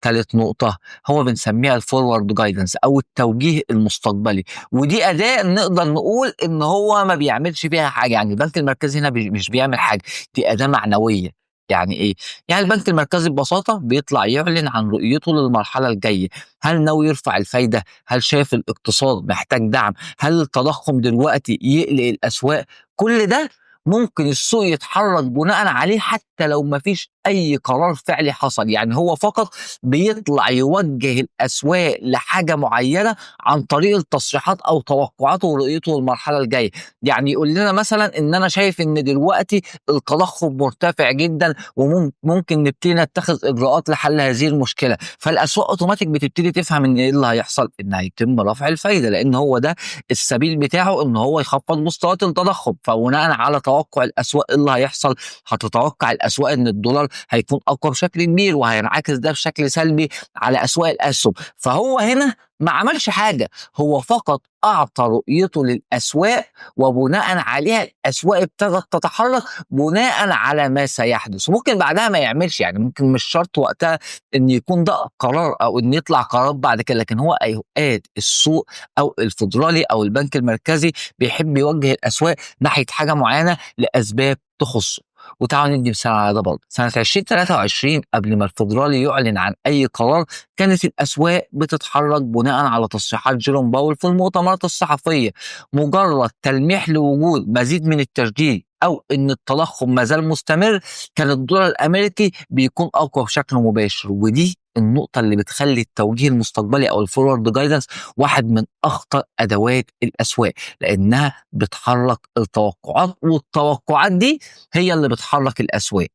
تالت نقطة هو بنسميها الفورورد جايدنس أو التوجيه المستقبلي، ودي أداة نقدر نقول إن هو ما بيعملش فيها حاجة، يعني البنك المركزي هنا مش بيعمل حاجة، دي أداة معنوية. يعني إيه؟ يعني البنك المركزي ببساطة بيطلع يعلن عن رؤيته للمرحلة الجاية، هل ناوي يرفع الفايدة؟ هل شايف الاقتصاد محتاج دعم؟ هل التضخم دلوقتي يقلق الأسواق؟ كل ده ممكن السوق يتحرك بناءً عليه حتى لو ما فيش أي قرار فعلي حصل، يعني هو فقط بيطلع يوجه الأسواق لحاجة معينة عن طريق التصريحات أو توقعاته ورؤيته للمرحلة الجاية، يعني يقول لنا مثلًا إن أنا شايف إن دلوقتي التضخم مرتفع جدًا ممكن نبتدي نتخذ إجراءات لحل هذه المشكلة، فالأسواق أوتوماتيك بتبتدي تفهم إن إيه اللي هيحصل، إن هيتم رفع الفايدة، لأن هو ده السبيل بتاعه إن هو يخفض مستويات التضخم، فبناءً على توقع الأسواق إيه اللي هيحصل، هتتوقع الأسواق إن الدولار هيكون أقوى بشكل كبير، وهينعكس ده بشكل سلبي على أسواق الأسهم، فهو هنا ما عملش حاجة، هو فقط أعطى رؤيته للأسواق، وبناءً عليها الأسواق ابتدت تتحرك بناءً على ما سيحدث، وممكن بعدها ما يعملش، يعني ممكن مش شرط وقتها إن يكون ده قرار أو إن يطلع قرار بعد كده، لكن هو أوقات السوق أو الفيدرالي أو البنك المركزي بيحب يوجه الأسواق ناحية حاجة معينة لأسباب تخصه. وتعالوا ندي مثال على ده برضه، سنة 2023 قبل ما الفيدرالي يعلن عن أي قرار كانت الأسواق بتتحرك بناءً على تصريحات جيروم باول في المؤتمرات الصحفية، مجرد تلميح لوجود مزيد من التشديد أو إن التضخم ما زال مستمر كان الدولار الأمريكي بيكون أقوى بشكل مباشر، ودي النقطة اللي بتخلي التوجيه المستقبلي أو الفورورد جايدنس واحد من أخطر أدوات الأسواق، لأنها بتحرك التوقعات، والتوقعات دي هي اللي بتحرك الأسواق.